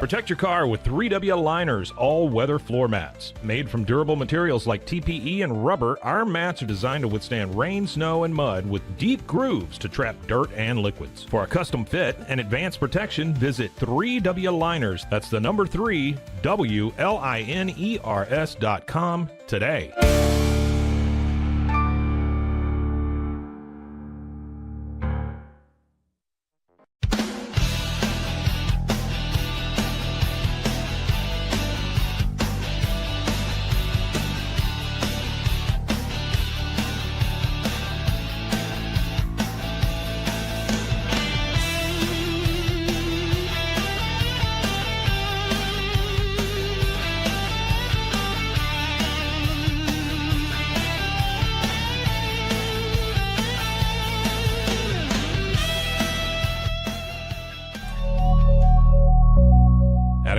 Protect your car with 3W Liners all-weather floor mats. Made from durable materials like TPE and rubber, our mats are designed to withstand rain, snow, and mud with deep grooves to trap dirt and liquids. For a custom fit and advanced protection, visit 3W Liners. That's the number 3, WLINERS.com today.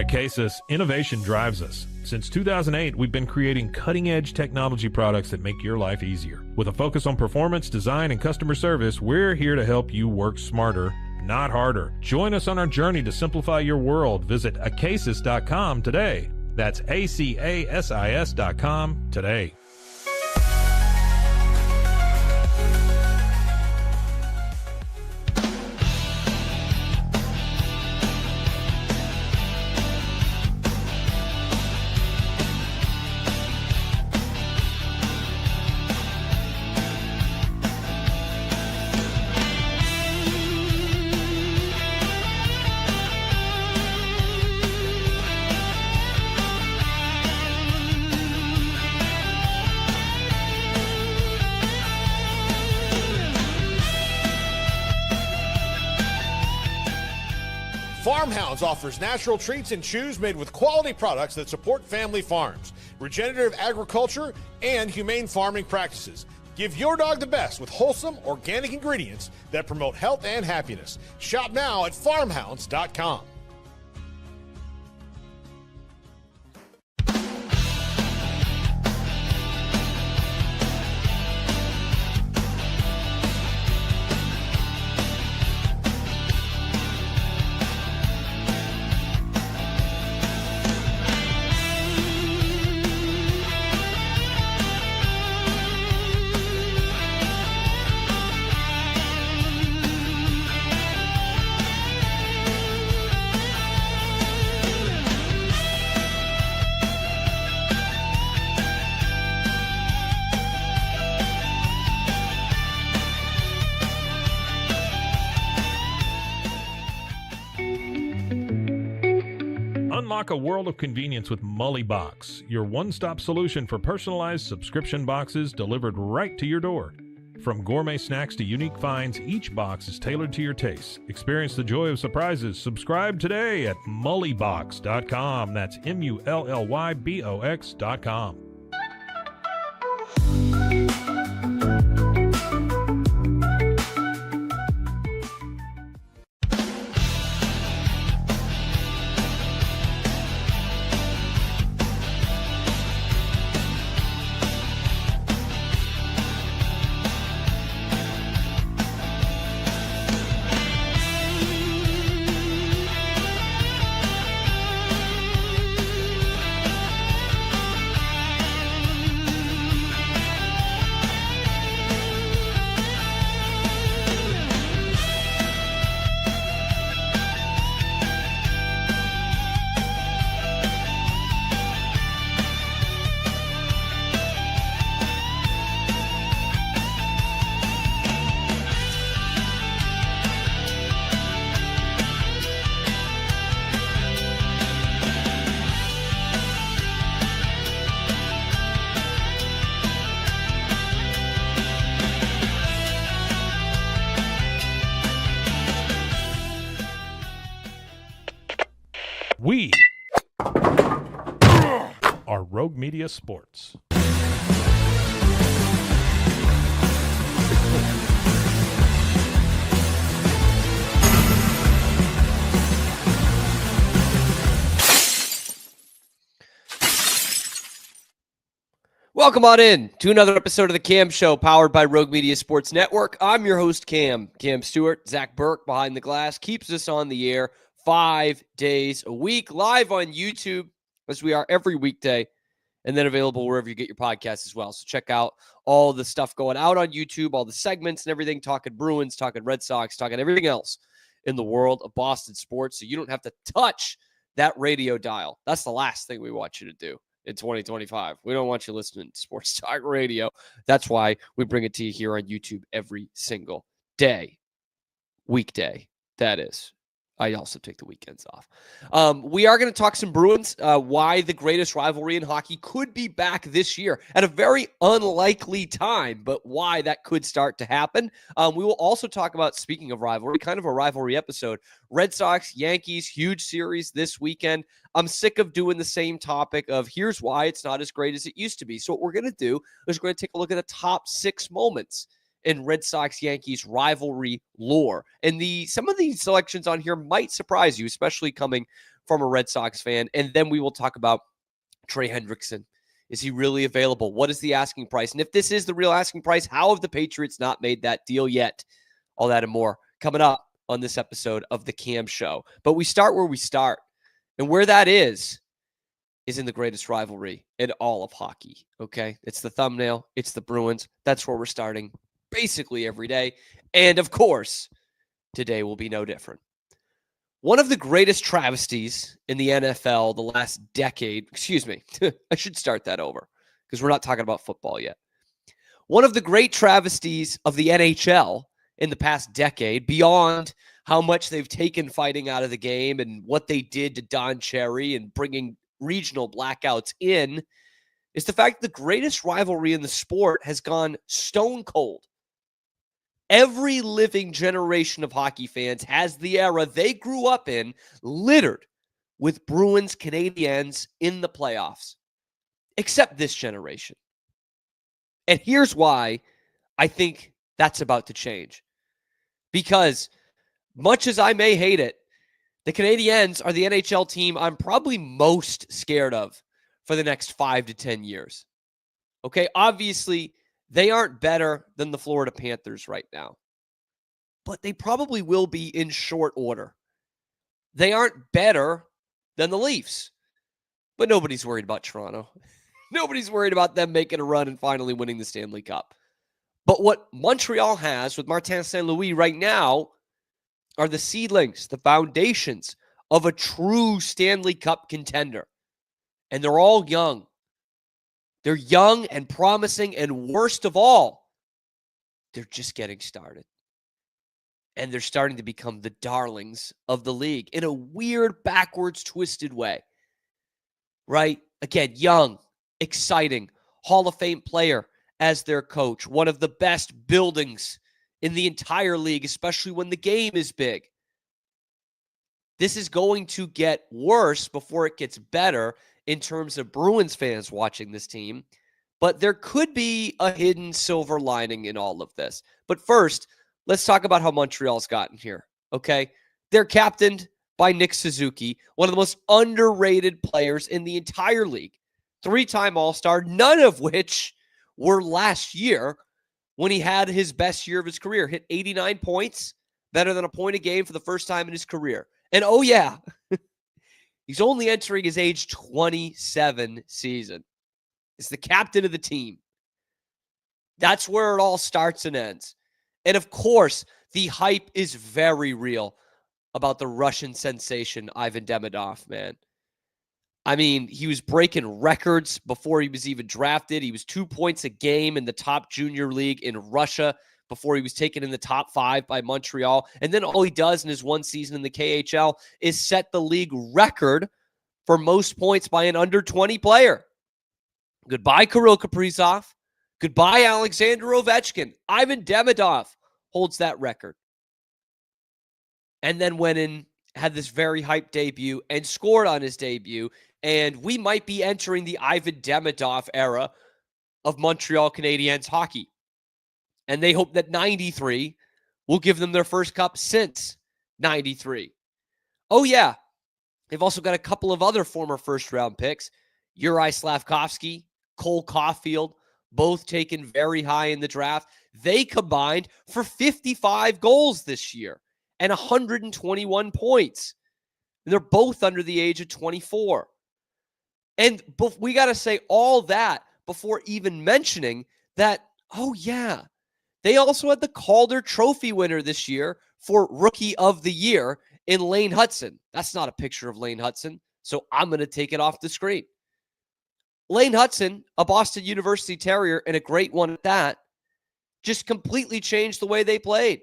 Cases, innovation drives us. Since 2008, we've been creating cutting-edge technology products that make your life easier. With a focus on performance, design, and customer service, we're here to help you work smarter, not harder. Join us on our journey to simplify your world. Visit acasis.com today. That's ACASIS.com today. Farmhounds offers natural treats and chews made with quality products that support family farms, regenerative agriculture, and humane farming practices. Give your dog the best with wholesome, organic ingredients that promote health and happiness. Shop now at farmhounds.com. Unlock a world of convenience with Mully Box, your one-stop solution for personalized subscription boxes delivered right to your door. From gourmet snacks to unique finds, each box is tailored to your tastes. Experience the joy of surprises. Subscribe today at mullybox.com. That's MULLYBOX.com. We are Rogue Media Sports. Welcome on in to another episode of the Cam Show, powered by Rogue Media Sports Network. I'm your host, Cam Stewart. Zach Burke behind the glass keeps us on the air 5 days a week, live on YouTube, as we are every weekday, and then available wherever you get your podcasts as well. So check out all the stuff going out on YouTube, all the segments and everything, talking Bruins, talking Red Sox, talking everything else in the world of Boston sports, so you don't have to touch that radio dial. That's the last thing we want you to do in 2025. We don't want you listening to sports talk radio. That's why we bring it to you here on YouTube every single day. Weekday, that is. I also take the weekends off. We are going to talk some Bruins, why the greatest rivalry in hockey could be back this year at a very unlikely time, but why that could start to happen. We will also talk about, speaking of rivalry, kind of a rivalry episode, Red Sox, Yankees, huge series this weekend. I'm sick of doing the same topic of here's why it's not as great as it used to be. So what we're going to do is we're going to take a look at the top 6 moments in Red Sox-Yankees rivalry lore. And some of these selections on here might surprise you, especially coming from a Red Sox fan. And then we will talk about Trey Hendrickson. Is he really available? What is the asking price? And if this is the real asking price, how have the Patriots not made that deal yet? All that and more coming up on this episode of The Cam Show. But we start where we start. And where that is in the greatest rivalry in all of hockey, okay? It's the thumbnail. It's the Bruins. That's where we're starting basically every day. And of course, today will be no different. One of the greatest travesties in the NFL the last decade, I should start that over because we're not talking about football yet. One of the great travesties of the NHL in the past decade, beyond how much they've taken fighting out of the game and what they did to Don Cherry and bringing regional blackouts in, is the fact that the greatest rivalry in the sport has gone stone cold. Every living generation of hockey fans has the era they grew up in littered with Bruins Canadiens in the playoffs, except this generation. And here's why I think that's about to change. Because much as I may hate it, the Canadiens are the NHL team I'm probably most scared of for the next 5 to 10 years. Okay, obviously, they aren't better than the Florida Panthers right now, but they probably will be in short order. They aren't better than the Leafs, but nobody's worried about Toronto. Nobody's worried about them making a run and finally winning the Stanley Cup. But what Montreal has with Martin St. Louis right now are the seedlings, the foundations of a true Stanley Cup contender. And they're all young. They're young and promising, and worst of all, they're just getting started. And they're starting to become the darlings of the league in a weird, backwards, twisted way. Right? Again, young, exciting, Hall of Fame player as their coach. One of the best buildings in the entire league, especially when the game is big. This is going to get worse before it gets better in terms of Bruins fans watching this team, but there could be a hidden silver lining in all of this. But first, let's talk about how Montreal's gotten here, okay? They're captained by Nick Suzuki, one of the most underrated players in the entire league. 3-time All-Star, none of which were last year when he had his best year of his career. Hit 89 points, better than a point a game for the first time in his career. And oh yeah, he's only entering his age 27 season. He's the captain of the team. That's where it all starts and ends. And of course, the hype is very real about the Russian sensation, Ivan Demidov, man. I mean, he was breaking records before he was even drafted. He was 2 points a game in the top junior league in Russia before he was taken in the top 5 by Montreal. And then all he does in his one season in the KHL is set the league record for most points by an under 20 player. Goodbye, Kirill Kaprizov. Goodbye, Alexander Ovechkin. Ivan Demidov holds that record. And then went in, had this very hyped debut and scored on his debut. And we might be entering the Ivan Demidov era of Montreal Canadiens hockey. And they hope that 93 will give them their first cup since 93. Oh, yeah. They've also got a couple of other former first-round picks. Uri Slavkovsky, Cole Caufield, both taken very high in the draft. They combined for 55 goals this year and 121 points. And they're both under the age of 24. And we got to say all that before even mentioning that, oh yeah, they also had the Calder Trophy winner this year for Rookie of the Year in Lane Hutson. That's not a picture of Lane Hutson, so I'm going to take it off the screen. Lane Hutson, a Boston University Terrier, and a great one at that, just completely changed the way they played.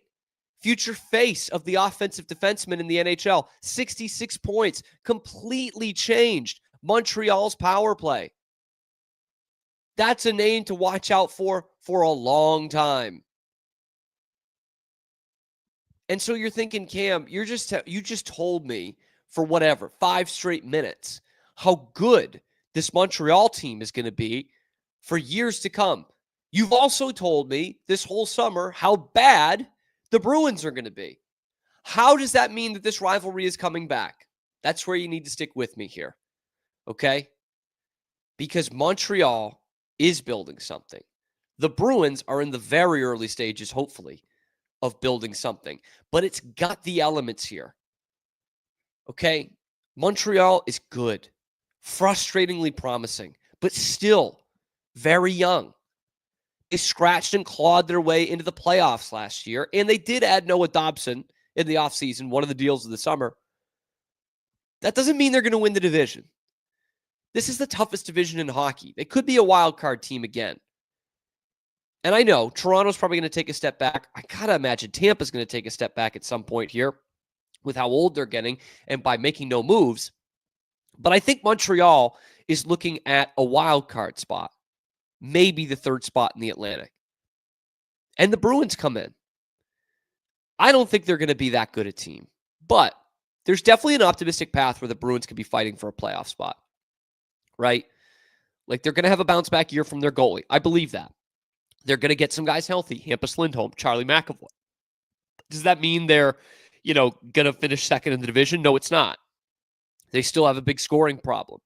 Future face of the offensive defenseman in the NHL, 66 points, completely changed Montreal's power play. That's a name to watch out for a long time. And so you're thinking, Cam, you just told me for whatever, 5 straight minutes, how good this Montreal team is going to be for years to come. You've also told me this whole summer how bad the Bruins are going to be. How does that mean that this rivalry is coming back? That's where you need to stick with me here, okay? Because Montreal is building something. The Bruins are in the very early stages, hopefully, of building something. But it's got the elements here, okay? Montreal is good, frustratingly promising, but still very young. They scratched and clawed their way into the playoffs last year, and they did add Noah Dobson in the offseason, one of the deals of the summer. That doesn't mean they're going to win the division. This is the toughest division in hockey. They could be a wild card team again. And I know Toronto's probably going to take a step back. I got to imagine Tampa's going to take a step back at some point here with how old they're getting and by making no moves. But I think Montreal is looking at a wild card spot. Maybe the 3rd spot in the Atlantic. And the Bruins come in. I don't think they're going to be that good a team. But there's definitely an optimistic path where the Bruins could be fighting for a playoff spot. Right? Like they're going to have a bounce back year from their goalie. I believe that. They're going to get some guys healthy. Hampus Lindholm, Charlie McAvoy. Does that mean they're, going to finish second in the division? No, it's not. They still have a big scoring problem.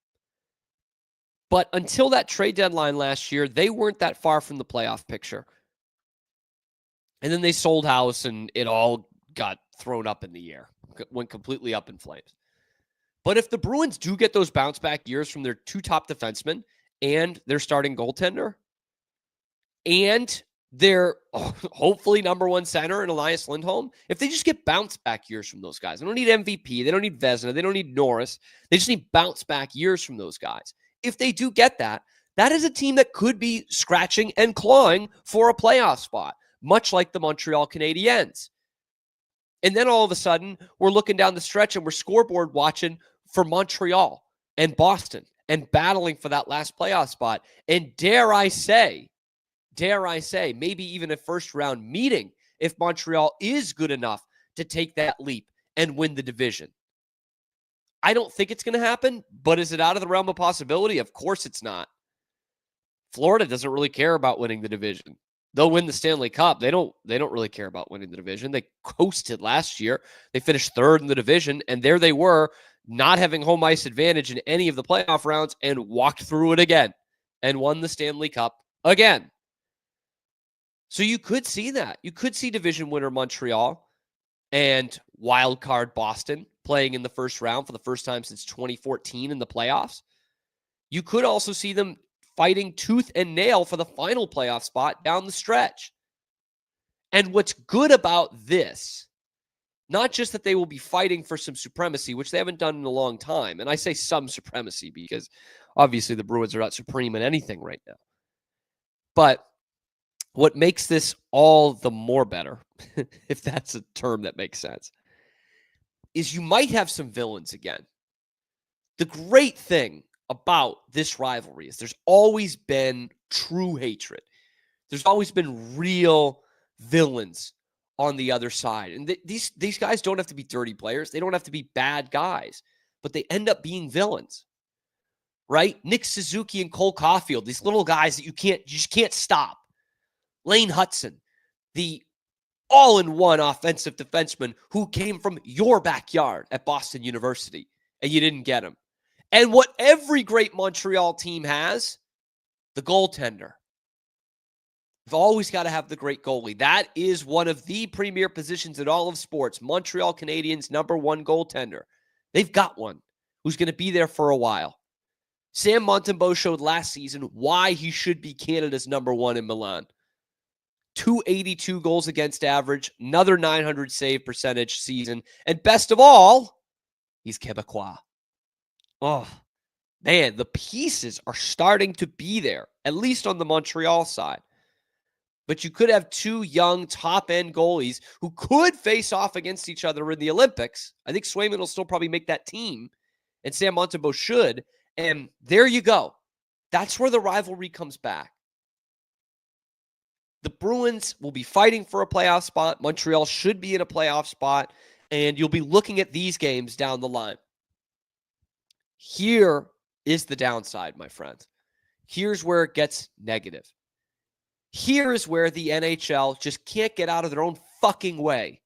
But until that trade deadline last year, they weren't that far from the playoff picture. And then they sold house and it all got thrown up in the air, went completely up in flames. But if the Bruins do get those bounce back years from their 2 top defensemen and their starting goaltender and their hopefully number 1 center in Elias Lindholm, if they just get bounce back years from those guys, they don't need MVP, they don't need Vezina, they don't need Norris, they just need bounce back years from those guys. If they do get that, that is a team that could be scratching and clawing for a playoff spot, much like the Montreal Canadiens. And then all of a sudden, we're looking down the stretch and we're scoreboard watching for Montreal and Boston and battling for that last playoff spot. And dare I say, maybe even a first-round meeting if Montreal is good enough to take that leap and win the division. I don't think it's going to happen, but is it out of the realm of possibility? Of course it's not. Florida doesn't really care about winning the division. They'll win the Stanley Cup. They don't really care about winning the division. They coasted last year. They finished 3rd in the division, and there they were, not having home ice advantage in any of the playoff rounds, and walked through it again and won the Stanley Cup again. So you could see that. You could see division winner Montreal and wild card Boston playing in the first round for the first time since 2014 in the playoffs. You could also see them fighting tooth and nail for the final playoff spot down the stretch. And what's good about this, not just that they will be fighting for some supremacy, which they haven't done in a long time, and I say some supremacy because obviously the Bruins are not supreme in anything right now. But what makes this all the more better, if that's a term that makes sense, is you might have some villains again. The great thing about this rivalry is there's always been true hatred. There's always been real villains on the other side. And these guys don't have to be dirty players. They don't have to be bad guys, but they end up being villains, right? Nick Suzuki and Cole Caufield, these little guys that you just can't stop. Lane Hutson, the all-in-one offensive defenseman who came from your backyard at Boston University, and you didn't get him. And what every great Montreal team has, the goaltender. You've always got to have the great goalie. That is one of the premier positions in all of sports. Montreal Canadiens' number 1 goaltender. They've got one who's going to be there for a while. Sam Montembeault showed last season why he should be Canada's number one in Milan. 282 goals against average, another 900 save percentage season, and best of all, he's Quebecois. Oh, man, the pieces are starting to be there, at least on the Montreal side. But you could have two young top-end goalies who could face off against each other in the Olympics. I think Swayman will still probably make that team, and Sam Montembeault should. And there you go. That's where the rivalry comes back. The Bruins will be fighting for a playoff spot. Montreal should be in a playoff spot. And you'll be looking at these games down the line. Here is the downside, my friends. Here's where it gets negative. Here is where the NHL just can't get out of their own fucking way.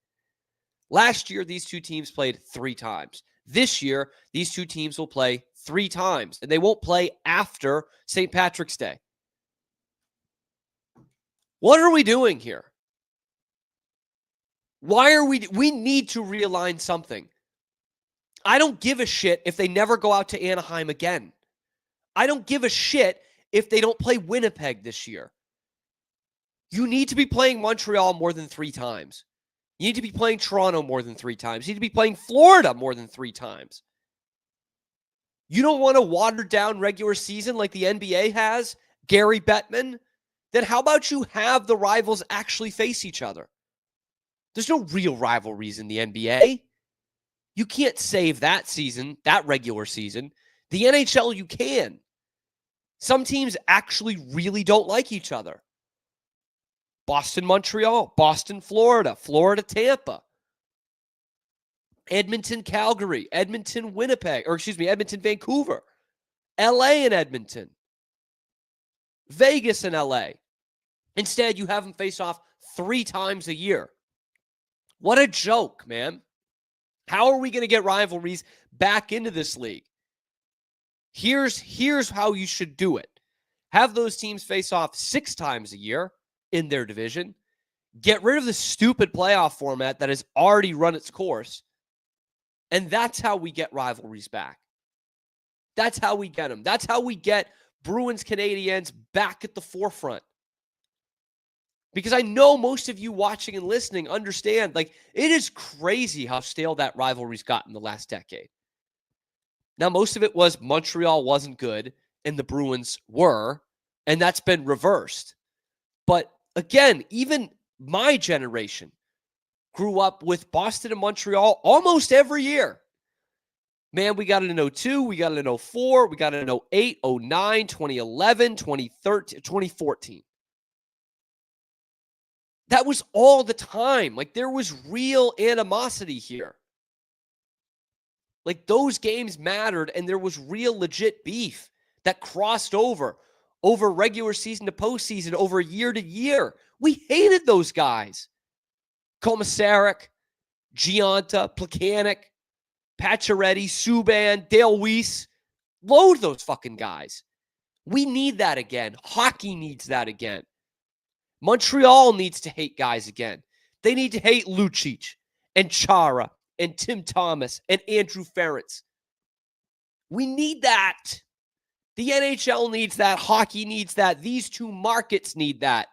Last year, these two teams played 3 times. This year, these two teams will play 3 times, and they won't play after St. Patrick's Day. What are we doing here? Why are we need to realign something. I don't give a shit if they never go out to Anaheim again. I don't give a shit if they don't play Winnipeg this year. You need to be playing Montreal more than 3 times. You need to be playing Toronto more than 3 times. You need to be playing Florida more than 3 times. You don't want to water down regular season like the NBA has, Gary Bettman? Then how about you have the rivals actually face each other? There's no real rivalries in the NBA. You can't save that season, that regular season. The NHL, you can. Some teams actually really don't like each other. Boston, Montreal, Boston, Florida, Florida, Tampa, Edmonton, Calgary, Edmonton, Winnipeg, Edmonton, Vancouver, LA and Edmonton, Vegas and LA. Instead, you have them face off 3 times a year. What a joke, man. How are we going to get rivalries back into this league? Here's how you should do it. Have those teams face off 6 times a year in their division. Get rid of the stupid playoff format that has already run its course. And that's how we get rivalries back. That's how we get them. That's how we get Bruins Canadiens back at the forefront. Because I know most of you watching and listening understand, it is crazy how stale that rivalry's gotten the last decade. Now, most of it was Montreal wasn't good and the Bruins were, and that's been reversed. But again, even my generation grew up with Boston and Montreal almost every year. Man, we got it in 2002, we got it in 2004, we got it in 2008, 2009, 2011, 2013, 2014. That was all the time. There was real animosity here. Those games mattered, and there was real legit beef that crossed over regular season to postseason, over year to year. We hated those guys. Komisarek, Giunta, Plekanec, Pacioretty, Subban, Dale Weiss. Load those fucking guys. We need that again. Hockey needs that again. Montreal needs to hate guys again. They need to hate Lucic and Chara and Tim Thomas and Andrew Ferentz. We need that. The NHL needs that. Hockey needs that. These two markets need that.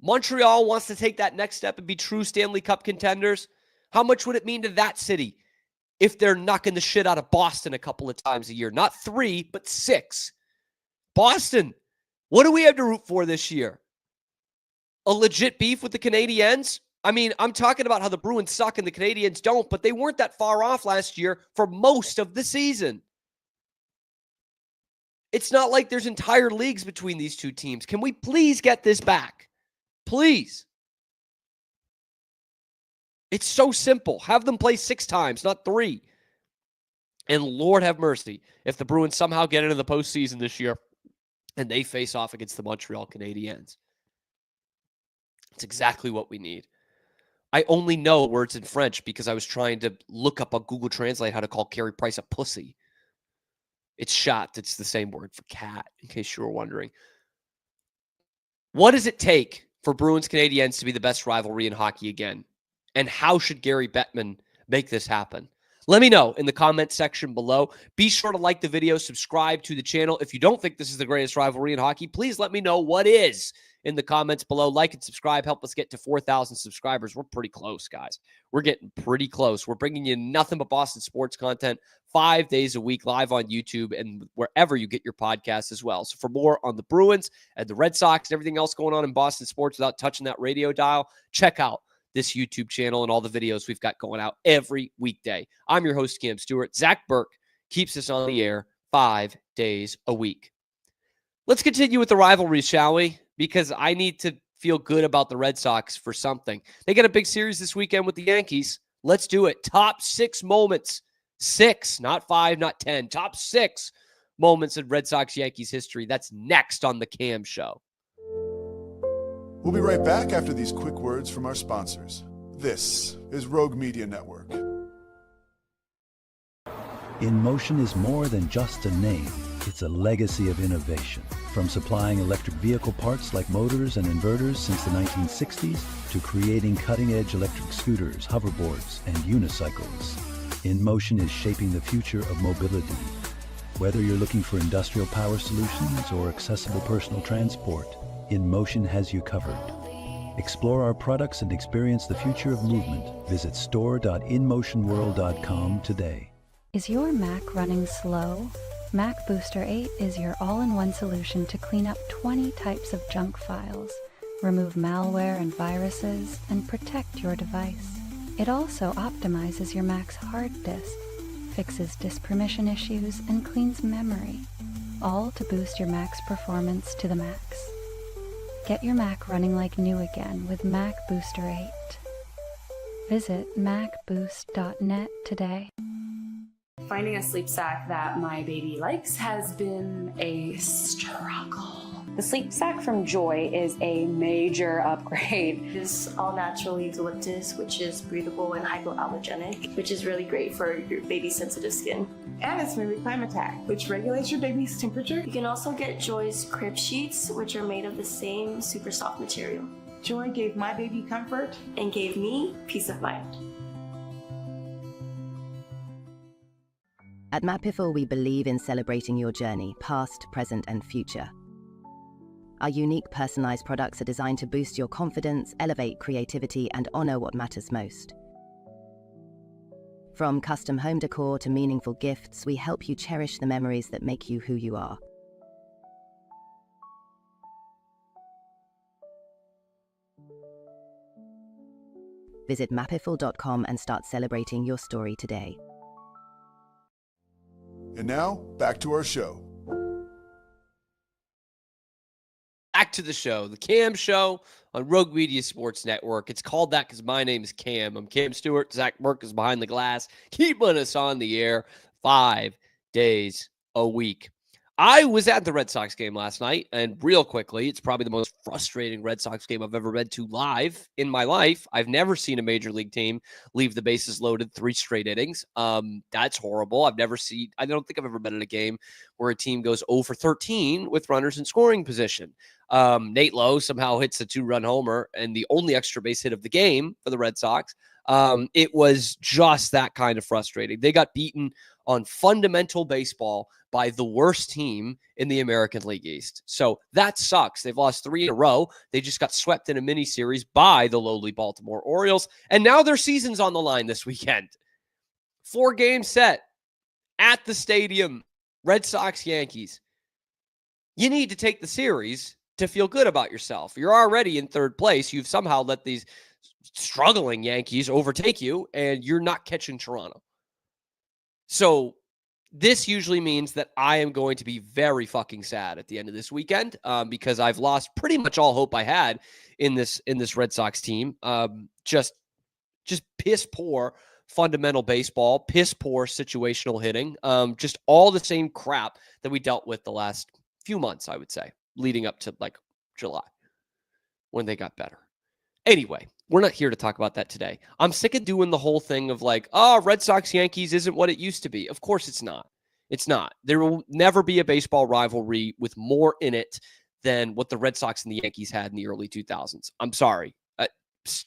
Montreal wants to take that next step and be true Stanley Cup contenders. How much would it mean to that city if they're knocking the shit out of Boston a couple of times a year? Not 3, but 6. Boston, what do we have to root for this year? A legit beef with the Canadiens? I mean, I'm talking about how the Bruins suck and the Canadiens don't, but they weren't that far off last year for most of the season. It's not like there's entire leagues between these two teams. Can we please get this back? Please. It's so simple. Have them play 6 times, not 3. And Lord have mercy if the Bruins somehow get into the postseason this year and they face off against the Montreal Canadiens. It's exactly what we need. I only know words in French because I was trying to look up on Google Translate how to call Carey Price a pussy. It's chat. It's the same word for cat, in case you were wondering. What does it take for Bruins Canadiens to be the best rivalry in hockey again? And how should Gary Bettman make this happen? Let me know in the comment section below. Be sure to like the video, subscribe to the channel. If you don't think this is the greatest rivalry in hockey, please let me know what is in the comments below. Like and subscribe. Help us get to 4,000 subscribers. We're pretty close, guys. We're getting pretty close. We're bringing you nothing but Boston sports content 5 days a week live on YouTube and wherever you get your podcasts as well. So for more on the Bruins and the Red Sox and everything else going on in Boston sports without touching that radio dial, check out this YouTube channel and all the videos we've got going out every weekday. I'm your host, Cam Stewart. Zach Burke keeps us on the air 5 days a week. Let's continue with the rivalry, shall we? Because I need to feel good about the Red Sox for something. They got a big series this weekend with the Yankees. Let's do it. Top 6 moments. 6, not 5, not 10. Top 6 moments in Red Sox-Yankees history. That's next on the Cam Show. We'll be right back after these quick words from our sponsors. This is Rogue Media Network. InMotion is more than just a name. It's a legacy of innovation. From supplying electric vehicle parts like motors and inverters since the 1960s to creating cutting-edge electric scooters, hoverboards, and unicycles, InMotion is shaping the future of mobility. Whether you're looking for industrial power solutions or accessible personal transport, InMotion has you covered. Explore our products and experience the future of movement. Visit store.inmotionworld.com today. Is your Mac running slow? Mac Booster 8 is your all-in-one solution to clean up 20 types of junk files, remove malware and viruses, and protect your device. It also optimizes your Mac's hard disk, fixes disk permission issues, and cleans memory, all to boost your Mac's performance to the max. Get your Mac running like new again with Mac Booster 8. Visit macboost.net today. Finding a sleep sack that my baby likes has been a struggle. The sleep sack from Joy is a major upgrade. It is all natural eucalyptus, which is breathable and hypoallergenic, which is really great for your baby's sensitive skin. And it's made with Climatech, which regulates your baby's temperature. You can also get Joy's crib sheets, which are made of the same super soft material. Joy gave my baby comfort and gave me peace of mind. At Mapiful, we believe in celebrating your journey, past, present, and future. Our unique personalized products are designed to boost your confidence, elevate creativity, and honor what matters most. From custom home decor to meaningful gifts, we help you cherish the memories that make you who you are. Visit mapiful.com and start celebrating your story today. And now, back to our show. Back to the show, the Cam Show on Rogue Media Sports Network. It's called that because my name is Cam. I'm Cam Stewart. Zach Burke is behind the glass, keeping us on the air 5 days a week. I was at the Red Sox game last night, and real quickly, it's probably the most frustrating Red Sox game I've ever been to live in my life. I've never seen a major league team leave the bases loaded 3 straight innings. That's horrible. I don't think I've ever been in a game where a team goes 0 for 13 with runners in scoring position. Nate Lowe somehow hits a 2-run homer and the only extra base hit of the game for the Red Sox. It was just that kind of frustrating. They got beaten on fundamental baseball by the worst team in the American League East. So that sucks. They've lost 3 in a row. They just got swept in a mini series by the lowly Baltimore Orioles. And now their season's on the line this weekend. 4-game set at the stadium. Red Sox, Yankees. You need to take the series to feel good about yourself. You're already in 3rd place. You've somehow let these struggling Yankees overtake you, and you're not catching Toronto. So this usually means that I am going to be very fucking sad at the end of this weekend because I've lost pretty much all hope I had in this Red Sox team. Just piss poor fundamental baseball, piss poor situational hitting, just all the same crap that we dealt with the last few months, I would say, leading up to like July when they got better. Anyway, we're not here to talk about that today. I'm sick of doing the whole thing of like, oh, Red Sox Yankees isn't what it used to be. Of course it's not. It's not. There will never be a baseball rivalry with more in it than what the Red Sox and the Yankees had in the early 2000s. I'm sorry.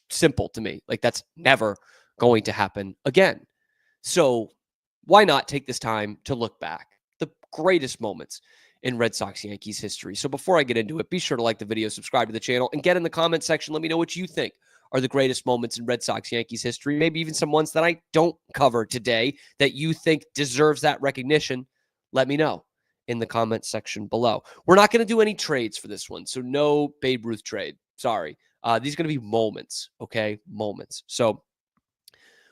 Simple to me. Like, that's never going to happen again. So why not take this time to look back? The greatest moments in Red Sox-Yankees history. So before I get into it, be sure to like the video, subscribe to the channel, and get in the comment section. Let me know what you think are the greatest moments in Red Sox-Yankees history. Maybe even some ones that I don't cover today that you think deserves that recognition. Let me know in the comment section below. We're not going to do any trades for this one, so no Babe Ruth trade. Sorry. These are going to be moments, okay? Moments. So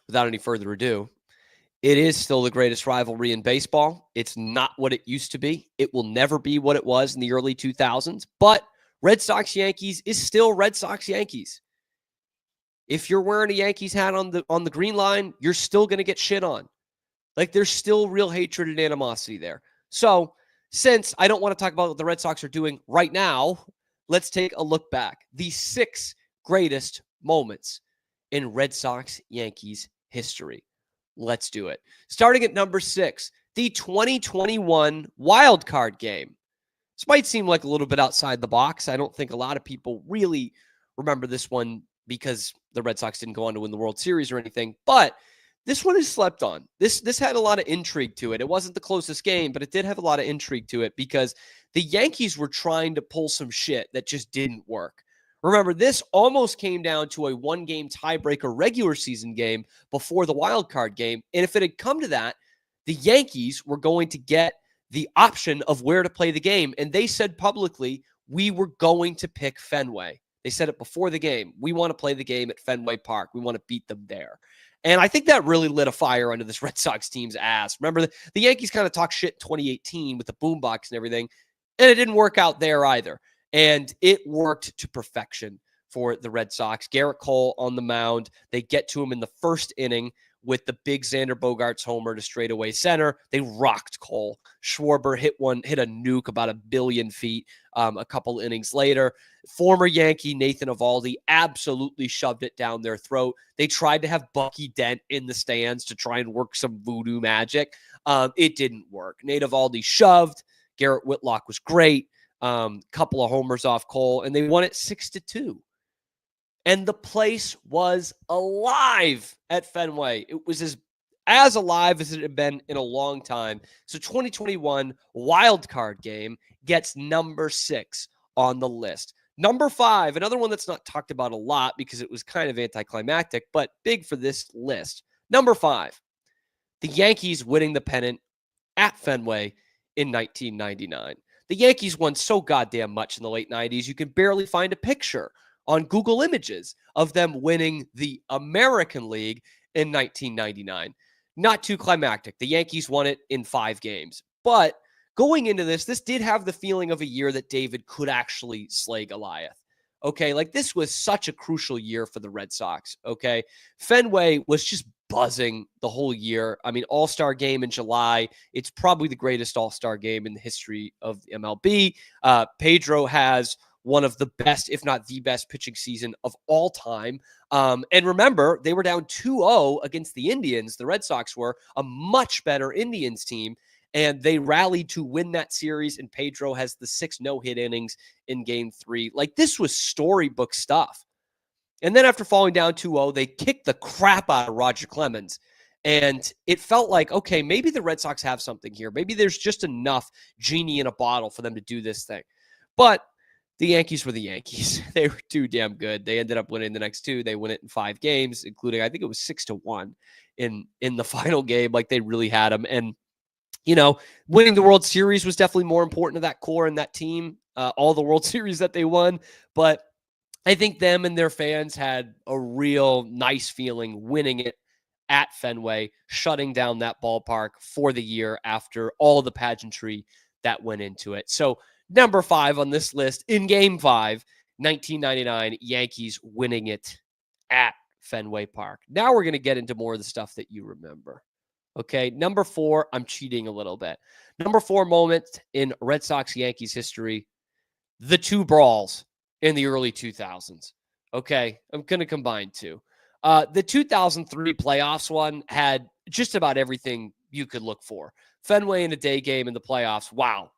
without any further ado, it is still the greatest rivalry in baseball. It's not what it used to be. It will never be what it was in the early 2000s, but Red Sox-Yankees is still Red Sox-Yankees. If you're wearing a Yankees hat on the green line, you're still going to get shit on. Like, there's still real hatred and animosity there. So, since I don't want to talk about what the Red Sox are doing right now, let's take a look back. The 6 greatest moments in Red Sox-Yankees history. Let's do it. Starting at number 6, the 2021 wild card game. This might seem like a little bit outside the box. I don't think a lot of people really remember this one because the Red Sox didn't go on to win the World Series or anything, but this one is slept on. This had a lot of intrigue to it. It wasn't the closest game, but it did have a lot of intrigue to it because the Yankees were trying to pull some shit that just didn't work. Remember, this almost came down to a 1-game tiebreaker regular season game before the wild card game. And if it had come to that, the Yankees were going to get the option of where to play the game. And they said publicly, we were going to pick Fenway. They said it before the game. We want to play the game at Fenway Park. We want to beat them there. And I think that really lit a fire under this Red Sox team's ass. Remember, the Yankees kind of talked shit in 2018 with the boombox and everything, and it didn't work out there either. And it worked to perfection for the Red Sox. Garrett Cole on the mound. They get to him in the first inning with the big Xander Bogaerts homer to straightaway center. They rocked Cole. Schwarber hit a nuke about 1 billion feet a couple innings later. Former Yankee Nathan Eovaldi absolutely shoved it down their throat. They tried to have Bucky Dent in the stands to try and work some voodoo magic. It didn't work. Nate Eovaldi shoved. Garrett Whitlock was great. Couple of homers off Cole, and they won it 6-2. And the place was alive at Fenway. It was as alive as it had been in a long time. So 2021 wild card game gets number 6 on the list. Number 5, another one that's not talked about a lot because it was kind of anticlimactic, but big for this list. Number 5, the Yankees winning the pennant at Fenway in 1999. The Yankees won so goddamn much in the late 90s, you can barely find a picture on Google Images of them winning the American League in 1999. Not too climactic. The Yankees won it in 5 games. But going into this did have the feeling of a year that David could actually slay Goliath. Okay, like this was such a crucial year for the Red Sox. Okay, Fenway was just buzzing the whole year. I mean, All-Star game in July. It's probably the greatest All-Star game in the history of the MLB. Pedro has one of the best, if not the best, pitching season of all time. And remember, they were down 2-0 against the Indians. The Red Sox were a much better Indians team, and they rallied to win that series, and Pedro has the 6 no-hit innings in Game 3. Like, this was storybook stuff. And then after falling down 2-0, they kicked the crap out of Roger Clemens. And it felt like, okay, maybe the Red Sox have something here. Maybe there's just enough genie in a bottle for them to do this thing. But the Yankees were the Yankees. They were too damn good. They ended up winning the next 2. They win it in 5 games, including, I think it was 6-1 in the final game. Like, they really had them. And, you know, winning the World Series was definitely more important to that core and that team, all the World Series that they won. But I think them and their fans had a real nice feeling winning it at Fenway, shutting down that ballpark for the year after all the pageantry that went into it. So number 5 on this list in Game 5, 1999, Yankees winning it at Fenway Park. Now we're going to get into more of the stuff that you remember. Okay, number 4, I'm cheating a little bit. Number 4 moment in Red Sox-Yankees history, the 2 brawls in the early 2000s. Okay, I'm going to combine 2. The 2003 playoffs one had just about everything you could look for. Fenway in a day game in the playoffs. Wow,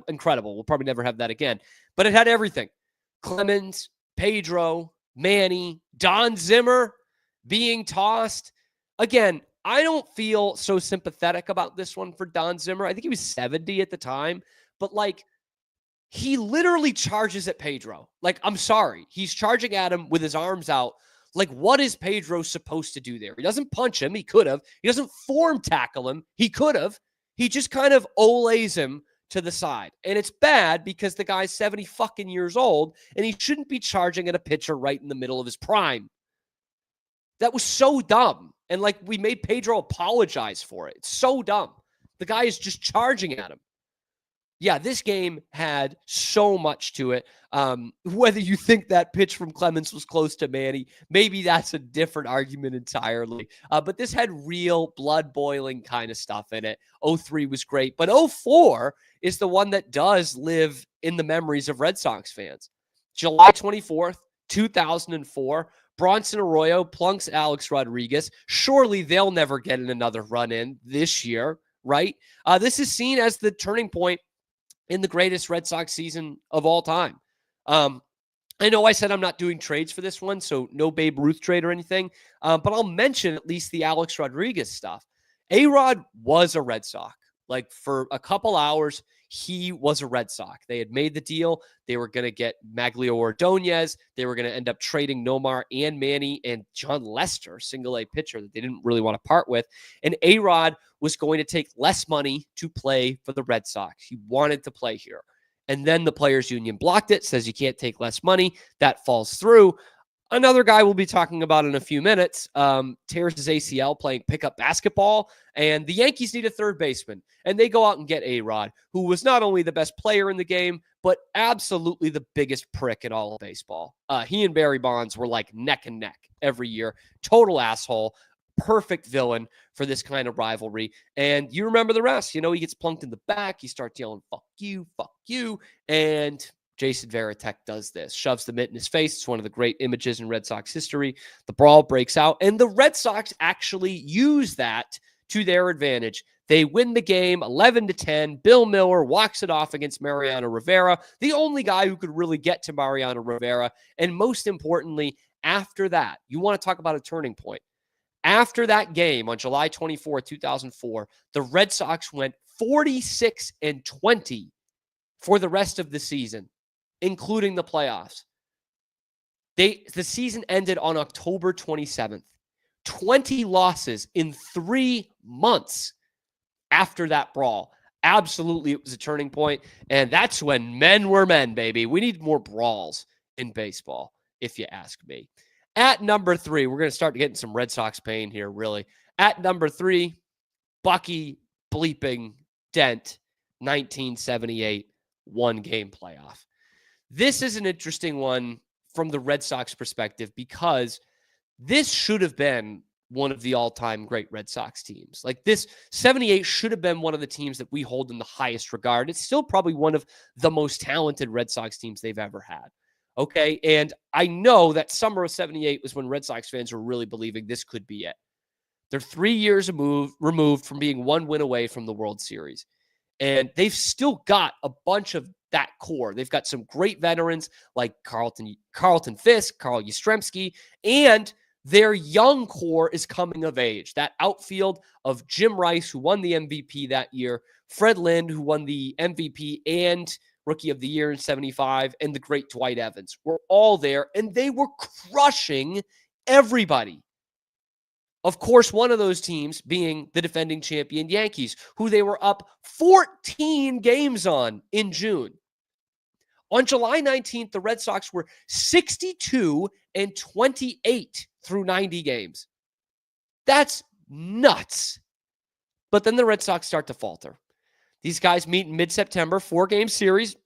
incredible. We'll probably never have that again. But it had everything. Clemens, Pedro, Manny, Don Zimmer. being tossed. Again, I don't feel so sympathetic about this one for Don Zimmer. I think he was 70 at the time, but like, he literally charges at Pedro. Like, I'm sorry. He's charging at him with his arms out. Like, what is Pedro supposed to do there? He doesn't punch him. He could have. He doesn't form tackle him. He could have. He just kind of olays him to the side. And it's bad because the guy's 70 fucking years old and he shouldn't be charging at a pitcher right in the middle of his prime. That was so dumb. And like, we made Pedro apologize for it. It's so dumb. The guy is just charging at him. Yeah, this game had so much to it. Whether you think that pitch from Clemens was close to Manny, maybe that's a different argument entirely. But this had real blood-boiling kind of stuff in it. 03 was great, but 04 is the one that does live in the memories of Red Sox fans. July 24th, 2004, Bronson Arroyo plunks Alex Rodriguez. Surely they'll never get in another run-in this year, right? This is seen as the turning point in the greatest Red Sox season of all time. I know I said I'm not doing trades for this one, so no Babe Ruth trade or anything, but I'll mention at least the Alex Rodriguez stuff. A-Rod was a Red Sox. Like, for a couple hours, he was a Red Sox. They had made the deal. They were going to get Maglio Ordonez. They were going to end up trading Nomar and Manny and John Lester, single-A pitcher that they didn't really want to part with. And A-Rod was going to take less money to play for the Red Sox. He wanted to play here. And then the Players Union blocked it, says you can't take less money. That falls through. Another guy we'll be talking about in a few minutes tears his ACL playing pickup basketball, and the Yankees need a third baseman, and they go out and get A-Rod, who was not only the best player in the game, but absolutely the biggest prick in all of baseball. He and Barry Bonds were like neck and neck every year. Total asshole. Perfect villain for this kind of rivalry. And you remember the rest. You know, he gets plunked in the back. He starts yelling, fuck you. And Jason Varitek does this, shoves the mitt in his face. It's one of the great images in Red Sox history. The brawl breaks out, and the Red Sox actually use that to their advantage. They win the game 11-10. Bill Miller walks it off against Mariano Rivera, the only guy who could really get to Mariano Rivera. And most importantly, after that, you want to talk about a turning point. After that game on July 24, 2004, the Red Sox went 46-20 for the rest of the season, including the playoffs. The season ended on October 27th. 20 losses in 3 months after that brawl. Absolutely, it was a turning point, and that's when men were men, baby. We need more brawls in baseball, if you ask me. At number 3, we're going to start getting some Red Sox pain here, really. At number 3, Bucky bleeping Dent, 1978 one-game playoff. This is an interesting one from the Red Sox perspective because this should have been one of the all-time great Red Sox teams. Like, this 78 should have been one of the teams that we hold in the highest regard. It's still probably one of the most talented Red Sox teams they've ever had. Okay, and I know that summer of 78 was when Red Sox fans were really believing this could be it. They're 3 years removed from being one win away from the World Series. And they've still got a bunch of that core. They've got some great veterans like Carlton Fisk, Carl Yastrzemski, and their young core is coming of age. That outfield of Jim Rice, who won the MVP that year, Fred Lind, who won the MVP and Rookie of the Year in 75, and the great Dwight Evans were all there, and they were crushing everybody. Of course, one of those teams being the defending champion Yankees, who they were up 14 games on in June. On July 19th, the Red Sox were 62-28 through 90 games. That's nuts. But then the Red Sox start to falter. These guys meet in mid-September, 4-game series,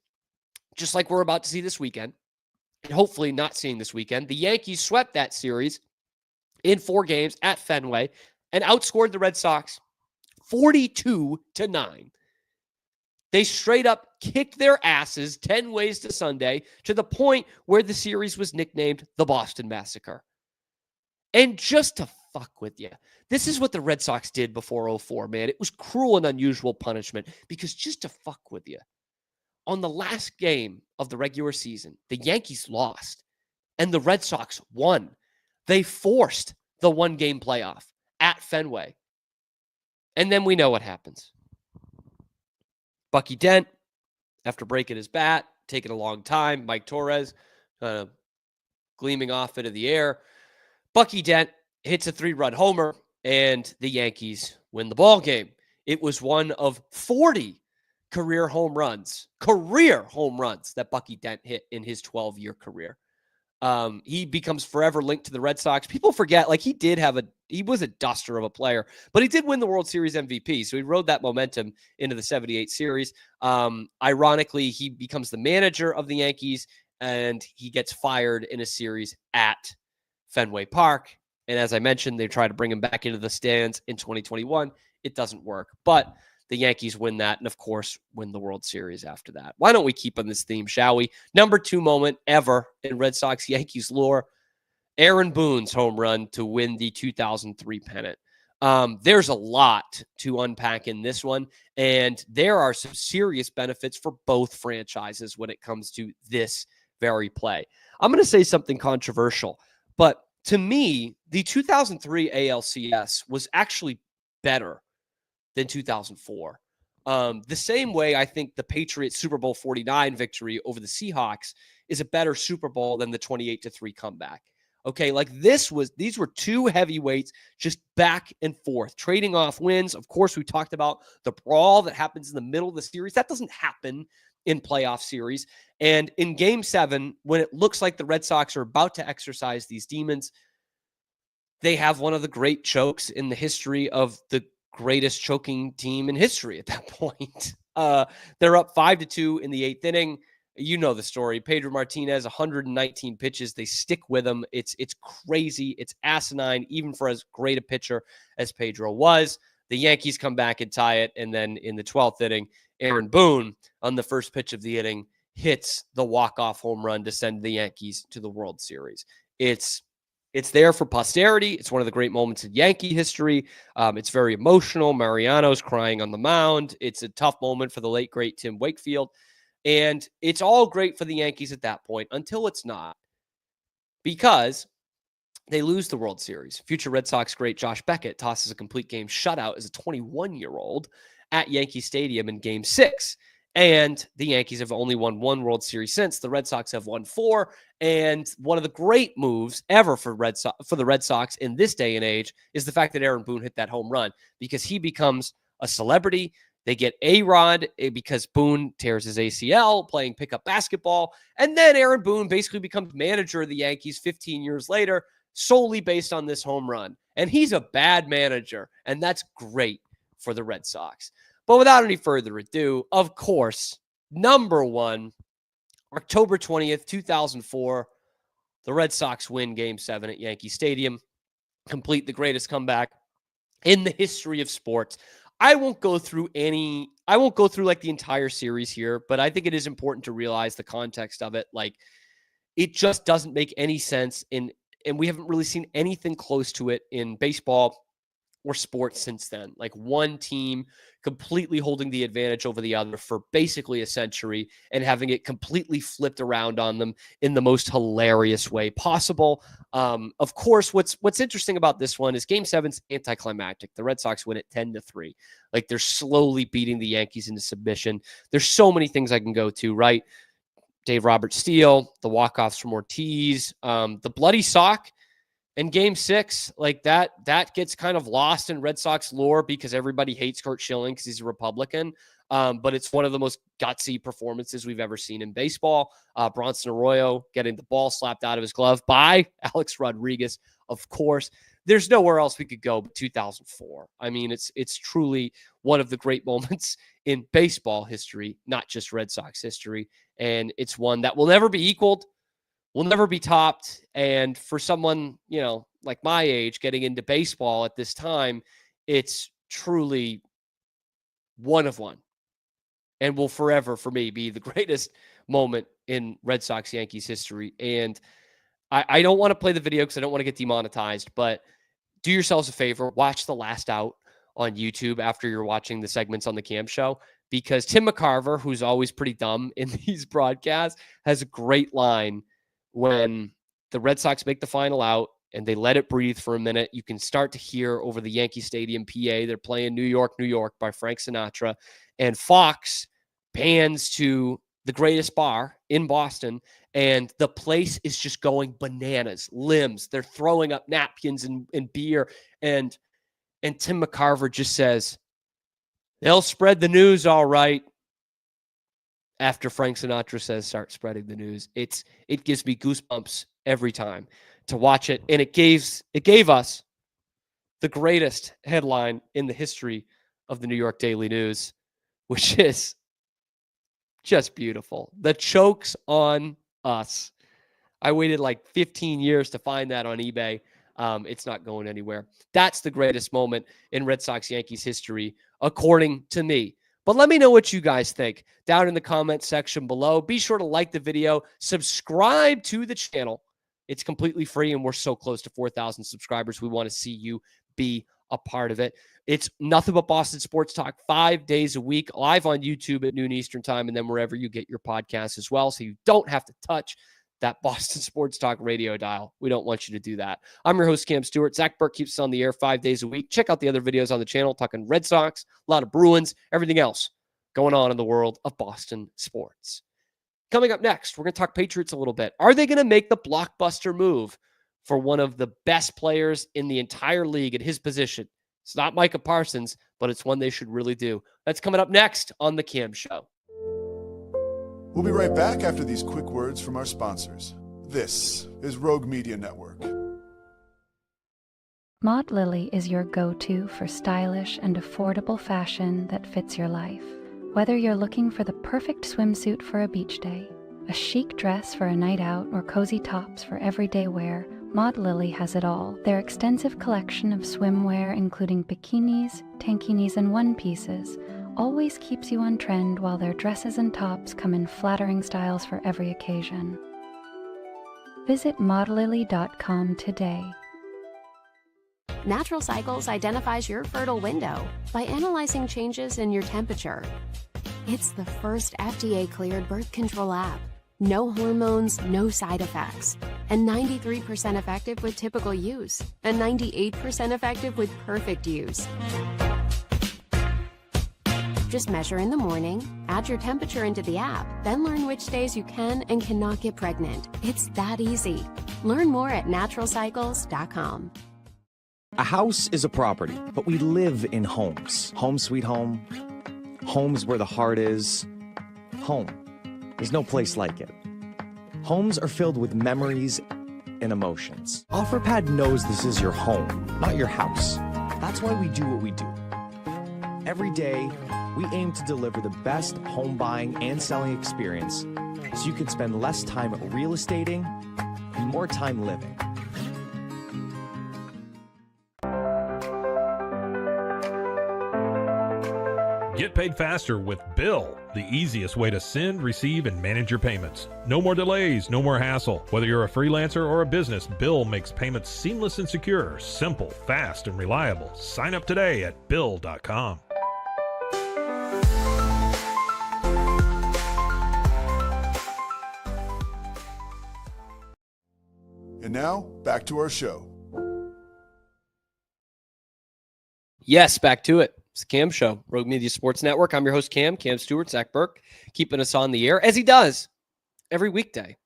just like we're about to see this weekend, and hopefully not seeing this weekend. The Yankees swept that series in 4 games at Fenway and outscored the Red Sox 42-9. They straight up kicked their asses 10 ways to Sunday to the point where the series was nicknamed the Boston Massacre. And just to fuck with you, this is what the Red Sox did before 04, man. It was cruel and unusual punishment because just to fuck with you, on the last game of the regular season, the Yankees lost and the Red Sox won. They forced the one-game playoff at Fenway. And then we know what happens. Bucky Dent, after breaking his bat, taking a long time. Mike Torres kind of gleaming off into the air. Bucky Dent hits a 3-run homer, and the Yankees win the ball game. It was one of 40 career home runs that Bucky Dent hit in his 12-year career. He becomes forever linked to the Red Sox. People forget, like, he was a duster of a player, but he did win the World Series MVP. So he rode that momentum into the 78 series. Ironically, he becomes the manager of the Yankees, and he gets fired in a series at Fenway Park. And as I mentioned, they try to bring him back into the stands in 2021. It doesn't work, but the Yankees win that, and of course, win the World Series after that. Why don't we keep on this theme, shall we? Number 2 moment ever in Red Sox-Yankees lore, Aaron Boone's home run to win the 2003 pennant. There's a lot to unpack in this one, and there are some serious benefits for both franchises when it comes to this very play. I'm going to say something controversial, but to me, the 2003 ALCS was actually better than 2004. The same way I think the Patriots Super Bowl 49 victory over the Seahawks is a better Super Bowl than the 28-3 comeback. Okay, like these were two heavyweights just back and forth, trading off wins. Of course, we talked about the brawl that happens in the middle of the series. That doesn't happen in playoff series. And in Game 7, when it looks like the Red Sox are about to exercise these demons, they have one of the great chokes in the history of the greatest choking team in history at that point. They're up 5-2 in the 8th inning. You know the story. Pedro Martinez, 119 pitches. They stick with him. It's crazy. It's asinine, even for as great a pitcher as Pedro was. The Yankees come back and tie it. And then in the 12th inning, Aaron Boone, on the first pitch of the inning, hits the walk-off home run to send the Yankees to the World Series. It's there for posterity. It's one of the great moments in Yankee history. It's very emotional. Mariano's crying on the mound. It's a tough moment for the late, great Tim Wakefield. And it's all great for the Yankees at that point until it's not, because they lose the World Series. Future Red Sox great Josh Beckett tosses a complete game shutout as a 21-year-old at Yankee Stadium in Game 6. And the Yankees have only won 1 World Series since. The Red Sox have won 4. And one of the great moves ever for the Red Sox in this day and age is the fact that Aaron Boone hit that home run, because he becomes a celebrity. They get A-Rod because Boone tears his ACL playing pickup basketball. And then Aaron Boone basically becomes manager of the Yankees 15 years later, solely based on this home run. And he's a bad manager, and that's great for the Red Sox. But without any further ado, of course, number 1, October 20th, 2004, the Red Sox win Game 7 at Yankee Stadium, complete the greatest comeback in the history of sports. I won't go through like the entire series here, but I think it is important to realize the context of it. Like, it just doesn't make any sense, and we haven't really seen anything close to it in baseball or sports since then. Like, one team completely holding the advantage over the other for basically a century and having it completely flipped around on them in the most hilarious way possible. Of course, what's interesting about this one is Game 7's anticlimactic. The Red Sox win it 10-3. Like, they're slowly beating the Yankees into submission. There's so many things I can go to, right? Dave Roberts steal, the walk-offs from Ortiz, the bloody sock. In Game 6, like that gets kind of lost in Red Sox lore because everybody hates Curt Schilling because he's a Republican. But it's one of the most gutsy performances we've ever seen in baseball. Bronson Arroyo getting the ball slapped out of his glove by Alex Rodriguez. Of course, there's nowhere else we could go but 2004. I mean, it's truly one of the great moments in baseball history, not just Red Sox history. And it's one that will never be equaled, will never be topped. And for someone, like my age, getting into baseball at this time, it's truly one of one, and will forever, for me, be the greatest moment in Red Sox Yankees history. And I don't want to play the video because I don't want to get demonetized, but do yourselves a favor, watch the last out on YouTube after you're watching the segments on the Cam Show, because Tim McCarver, who's always pretty dumb in these broadcasts, has a great line when the Red Sox make the final out and they let it breathe for a minute. You can start to hear over the Yankee Stadium PA, they're playing New York, New York by Frank Sinatra. And Fox pans to the greatest bar in Boston, and the place is just going bananas, limbs. They're throwing up napkins and beer. And Tim McCarver just says, they'll spread the news all right. After Frank Sinatra says, start spreading the news. It gives me goosebumps every time to watch it. And it gave us the greatest headline in the history of the New York Daily News, which is just beautiful. The chokes on us. I waited like 15 years to find that on eBay. It's not going anywhere. That's the greatest moment in Red Sox Yankees history, according to me. But let me know what you guys think down in the comment section below. Be sure to like the video, subscribe to the channel. It's completely free, and we're so close to 4,000 subscribers. We want to see you be a part of it. It's nothing but Boston Sports Talk 5 days a week, live on YouTube at noon Eastern time, and then wherever you get your podcasts as well, so you don't have to touch that Boston Sports Talk radio dial. We don't want you to do that. I'm your host, Cam Stewart. Zach Burke keeps us on the air 5 days a week. Check out the other videos on the channel, talking Red Sox, a lot of Bruins, everything else going on in the world of Boston sports. Coming up next, we're going to talk Patriots a little bit. Are they going to make the blockbuster move for one of the best players in the entire league at his position? It's not Micah Parsons, but it's one they should really do. That's coming up next on The Cam Show. We'll be right back after these quick words from our sponsors. This is Rogue Media Network. Maud Lily is your go-to for stylish and affordable fashion that fits your life. Whether you're looking for the perfect swimsuit for a beach day, a chic dress for a night out, or cozy tops for everyday wear, Maud Lily has it all. Their extensive collection of swimwear, including bikinis, tankinis, and one-pieces, always keeps you on trend, while their dresses and tops come in flattering styles for every occasion. Visit maudlily.com today. Natural Cycles identifies your fertile window by analyzing changes in your temperature. It's the first FDA-cleared birth control app. No hormones, no side effects, and 93% effective with typical use, and 98% effective with perfect use. Just measure in the morning, add your temperature into the app, then learn which days you can and cannot get pregnant. It's that easy. Learn more at naturalcycles.com. A house is a property, but we live in homes. Home sweet home. Homes where the heart is. Home. There's no place like it. Homes are filled with memories and emotions. OfferPad knows this is your home, not your house. That's why we do what we do. Every day, we aim to deliver the best home buying and selling experience so you can spend less time real estating and more time living. Get paid faster with Bill, the easiest way to send, receive, and manage your payments. No more delays, no more hassle. Whether you're a freelancer or a business, Bill makes payments seamless and secure, simple, fast, and reliable. Sign up today at Bill.com. And now, back to our show. Yes, back to it. It's the Cam Show, Rogue Media Sports Network. I'm your host, Cam Stewart, Zach Burke, keeping us on the air, as he does every weekday,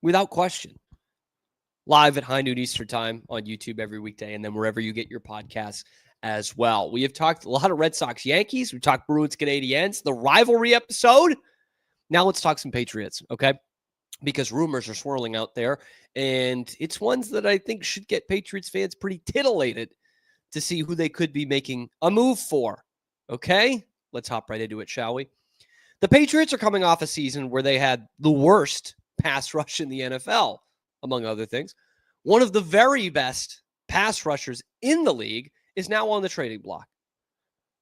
without question. Live at high noon Eastern time on YouTube every weekday, and then wherever you get your podcasts as well. We have talked a lot of Red Sox Yankees. We talked Bruins Canadiens, the rivalry episode. Now let's talk some Patriots, okay? Because rumors are swirling out there, and it's ones that I think should get Patriots fans pretty titillated to see who they could be making a move for. Okay? Let's hop right into it, shall we? The Patriots are coming off a season where they had the worst pass rush in the NFL, among other things. One of the very best pass rushers in the league is now on the trading block.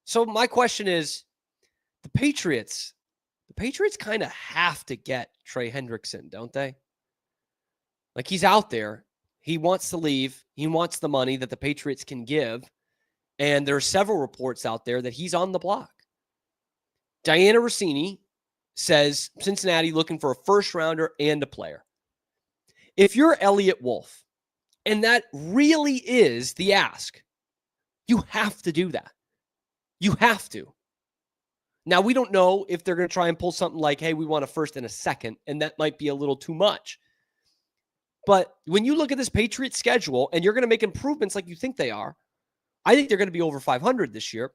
So my question is, the Patriots kind of have to get Trey Hendrickson, don't they? Like, he's out there. He wants to leave. He wants the money that the Patriots can give. And there are several reports out there that he's on the block. Diana Rossini says Cincinnati looking for a first rounder and a player. If you're Elliott Wolf, And that really is the ask. You have to do that. You have to. Now, we don't know if they're going to try and pull something like, hey, we want a first and a second, and that might be a little too much. But when you look at this Patriots schedule and you're going to make improvements like you think they are, I think they're going to be over 500 this year.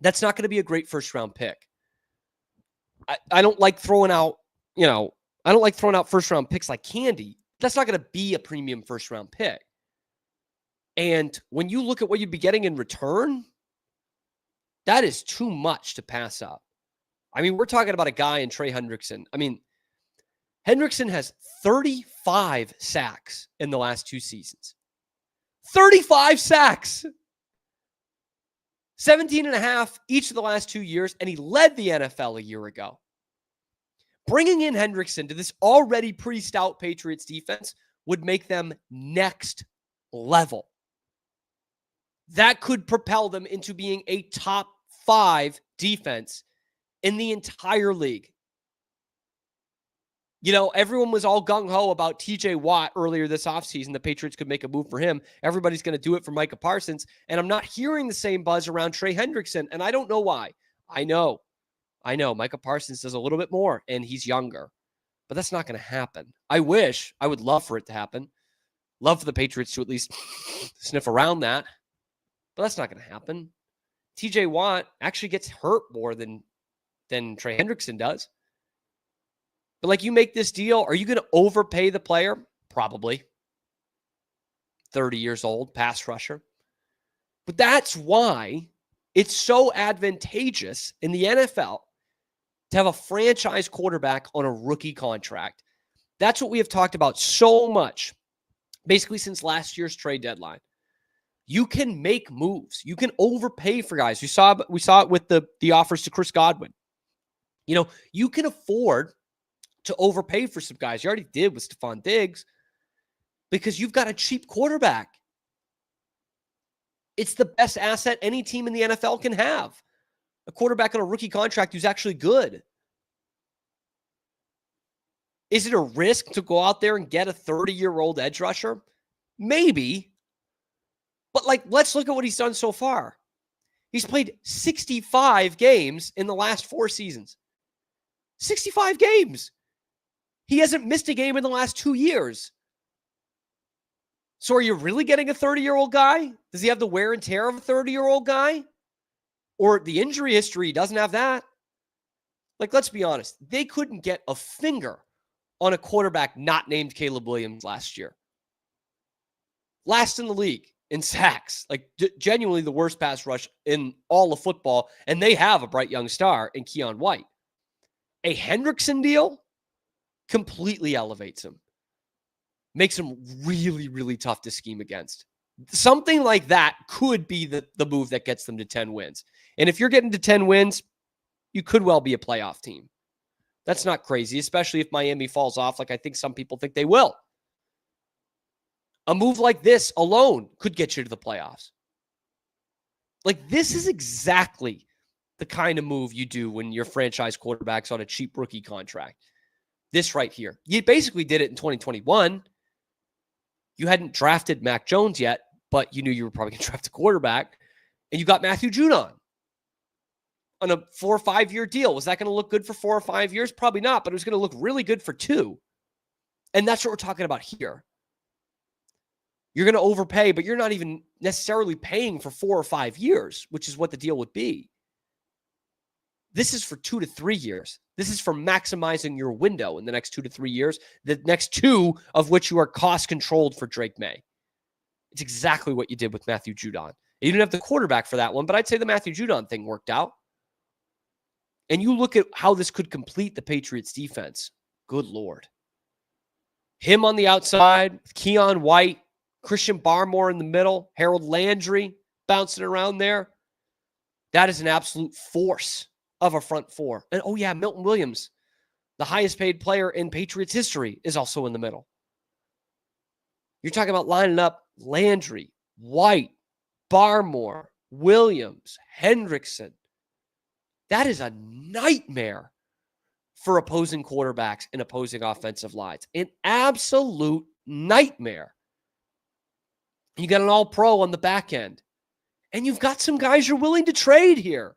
That's not going to be a great first-round pick. I don't like throwing out, I don't like throwing out first-round picks like candy. That's not going to be a premium first-round pick. And when you look at what you'd be getting in return, that is too much to pass up. I mean, we're talking about a guy in Trey Hendrickson. I mean, Hendrickson has 35 sacks in the last 2 seasons. 35 sacks. 17 and a half each of the last 2 years, and he led the NFL a year ago. Bringing in Hendrickson to this already pretty stout Patriots defense would make them next level. That could propel them into being a top 5 defense in the entire league. Everyone was all gung-ho about TJ Watt earlier this offseason. The Patriots could make a move for him. Everybody's going to do it for Micah Parsons. And I'm not hearing the same buzz around Trey Hendrickson, and I don't know why. I know. Micah Parsons does a little bit more, and he's younger. But that's not going to happen. I would love for it to happen. Love for the Patriots to at least sniff around that. But that's not going to happen. TJ Watt actually gets hurt more than Trey Hendrickson does. But like, you make this deal, are you going to overpay the player? Probably. 30 years old, pass rusher. But that's why it's so advantageous in the NFL to have a franchise quarterback on a rookie contract. That's what we have talked about so much, basically since last year's trade deadline. You can make moves. You can overpay for guys. We saw it with the offers to Chris Godwin. You can afford to overpay for some guys. You already did with Stephon Diggs because you've got a cheap quarterback. It's the best asset any team in the NFL can have. A quarterback on a rookie contract who's actually good. Is it a risk to go out there and get a 30-year-old edge rusher? Maybe. But let's look at what he's done so far. He's played 65 games in the last 4 seasons. 65 games. He hasn't missed a game in the last 2 years. So are you really getting a 30-year-old guy? Does he have the wear and tear of a 30-year-old guy? Or the injury history doesn't have that? Let's be honest. They couldn't get a finger on a quarterback not named Caleb Williams last year. Last in the league in sacks. Genuinely the worst pass rush in all of football. And they have a bright young star in Keon White. A Hendrickson deal completely elevates him. Makes him really, really tough to scheme against. Something like that could be the move that gets them to 10 wins. And if you're getting to 10 wins, you could well be a playoff team. That's not crazy, especially if Miami falls off like I think some people think they will. A move like this alone could get you to the playoffs. This is exactly the kind of move you do when your franchise quarterback's on a cheap rookie contract. This right here. You basically did it in 2021. You hadn't drafted Mac Jones yet, but you knew you were probably going to draft a quarterback, and you got Matthew Judon on a 4 or 5 year deal. Was that going to look good for 4 or 5 years? Probably not, but it was going to look really good for 2. And that's what we're talking about here. You're going to overpay, but you're not even necessarily paying for 4 or 5 years, which is what the deal would be. This is for 2 to 3 years. This is for maximizing your window in the next 2 to 3 years, the next 2 of which you are cost controlled for Drake May. It's exactly what you did with Matthew Judon. You didn't have the quarterback for that one, but I'd say the Matthew Judon thing worked out. And you look at how this could complete the Patriots defense. Good Lord. Him on the outside, Keon White, Christian Barmore in the middle, Harold Landry bouncing around there. That is an absolute force of a front four. And oh yeah, Milton Williams, the highest paid player in Patriots history, is also in the middle. You're talking about lining up Landry, White, Barmore, Williams, Hendrickson. That is a nightmare for opposing quarterbacks and opposing offensive lines. An absolute nightmare. You got an all-pro on the back end. And you've got some guys you're willing to trade here.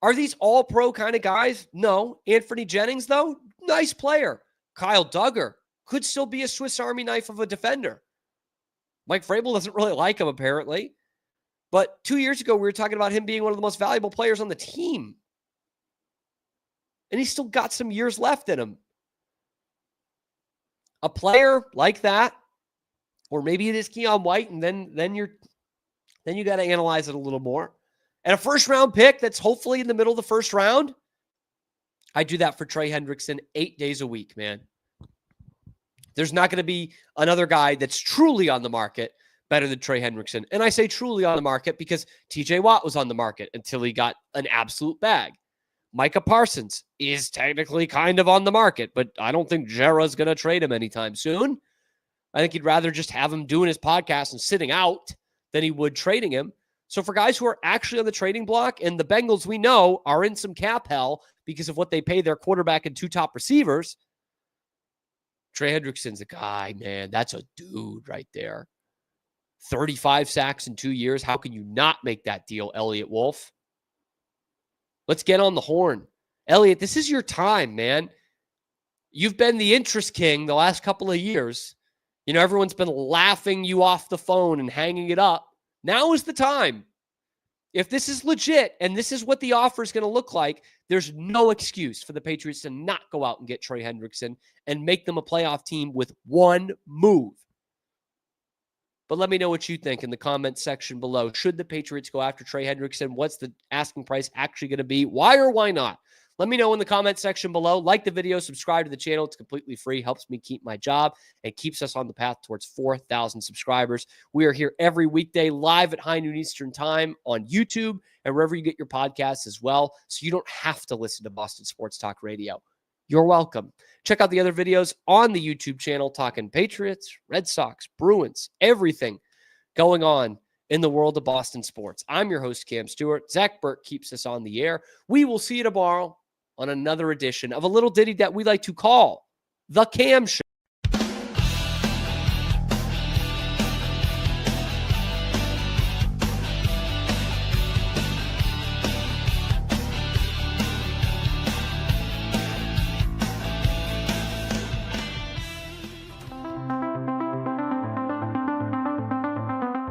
Are these all-pro kind of guys? No. Anthony Jennings, though, nice player. Kyle Duggar could still be a Swiss Army knife of a defender. Mike Vrabel doesn't really like him, apparently. But 2 years ago, we were talking about him being one of the most valuable players on the team. And he's still got some years left in him. A player like that, or maybe it is Keon White, and then you got to analyze it a little more. And a first-round pick that's hopefully in the middle of the first round, I do that for Trey Hendrickson 8 days a week, man. There's not going to be another guy that's truly on the market better than Trey Hendrickson. And I say truly on the market because TJ Watt was on the market until he got an absolute bag. Micah Parsons is technically kind of on the market, but I don't think Jera's going to trade him anytime soon. I think he'd rather just have him doing his podcast and sitting out than he would trading him. So for guys who are actually on the trading block, and the Bengals we know are in some cap hell because of what they pay their quarterback and 2 top receivers, Trey Hendrickson's a guy, man. That's a dude right there. 35 sacks in 2 years. How can you not make that deal, Elliott Wolf? Let's get on the horn. Elliott, this is your time, man. You've been the interest king the last couple of years. You know, everyone's been laughing you off the phone and hanging it up. Now is the time. If this is legit and this is what the offer is going to look like, there's no excuse for the Patriots to not go out and get Trey Hendrickson and make them a playoff team with one move. But let me know what you think in the comments section below. Should the Patriots go after Trey Hendrickson? What's the asking price actually going to be? Why or why not? Let me know in the comments section below. Like the video, subscribe to the channel. It's completely free. Helps me keep my job and keeps us on the path towards 4,000 subscribers. We are here every weekday live at high noon Eastern time on YouTube and wherever you get your podcasts as well. So you don't have to listen to Boston Sports Talk Radio. You're welcome. Check out the other videos on the YouTube channel talking Patriots, Red Sox, Bruins, everything going on in the world of Boston sports. I'm your host, Cam Stewart. Zach Burke keeps us on the air. We will see you tomorrow on another edition of a little ditty that we like to call The Cam Show.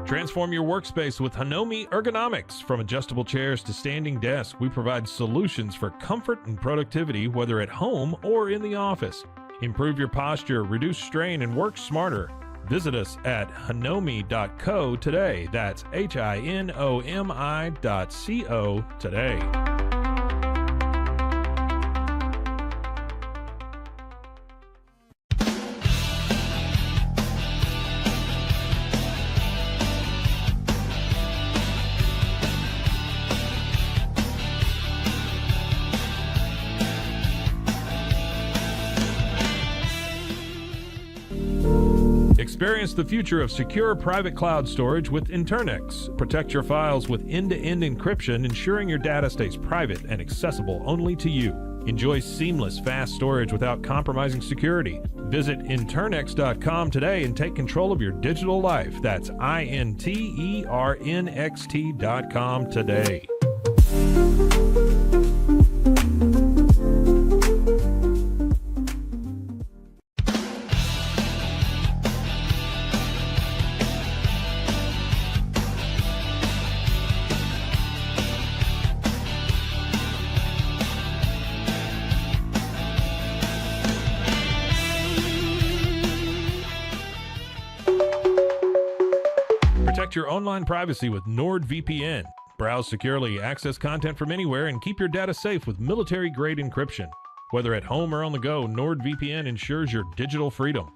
Transform your workspace with Hanomi Ergonomics. From adjustable chairs to standing desks, we provide solutions for comfort and productivity, whether at home or in the office. Improve your posture, reduce strain, and work smarter. Visit us at hanomi.co today. That's HINOMI.co today. Experience the future of secure private cloud storage with Internex. Protect your files with end-to-end encryption, ensuring your data stays private and accessible only to you. Enjoy seamless, fast storage without compromising security. Visit Internex.com today and take control of your digital life. That's INTERNXT.com today. Protect your online privacy with NordVPN. Browse securely, access content from anywhere, and keep your data safe with military-grade encryption. Whether at home or on the go, NordVPN ensures your digital freedom.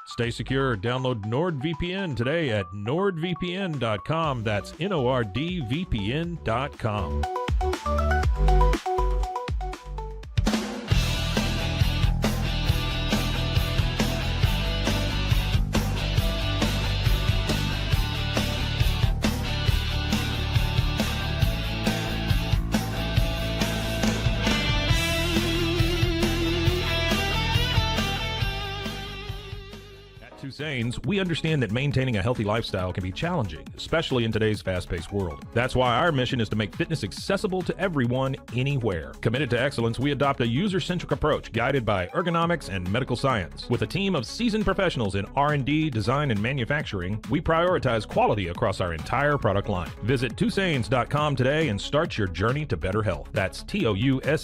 Stay secure. Download NordVPN today at nordvpn.com. That's NORDVPN.com. Sains, we understand that maintaining a healthy lifestyle can be challenging, especially in today's fast-paced world. That's why our mission is to make fitness accessible to everyone, anywhere. Committed to excellence, we adopt a user-centric approach guided by ergonomics and medical science. With a team of seasoned professionals in R&D, design, and manufacturing, we prioritize quality across our entire product line. Visit twosains.com today and start your journey to better health. That's TOUSAINS.com.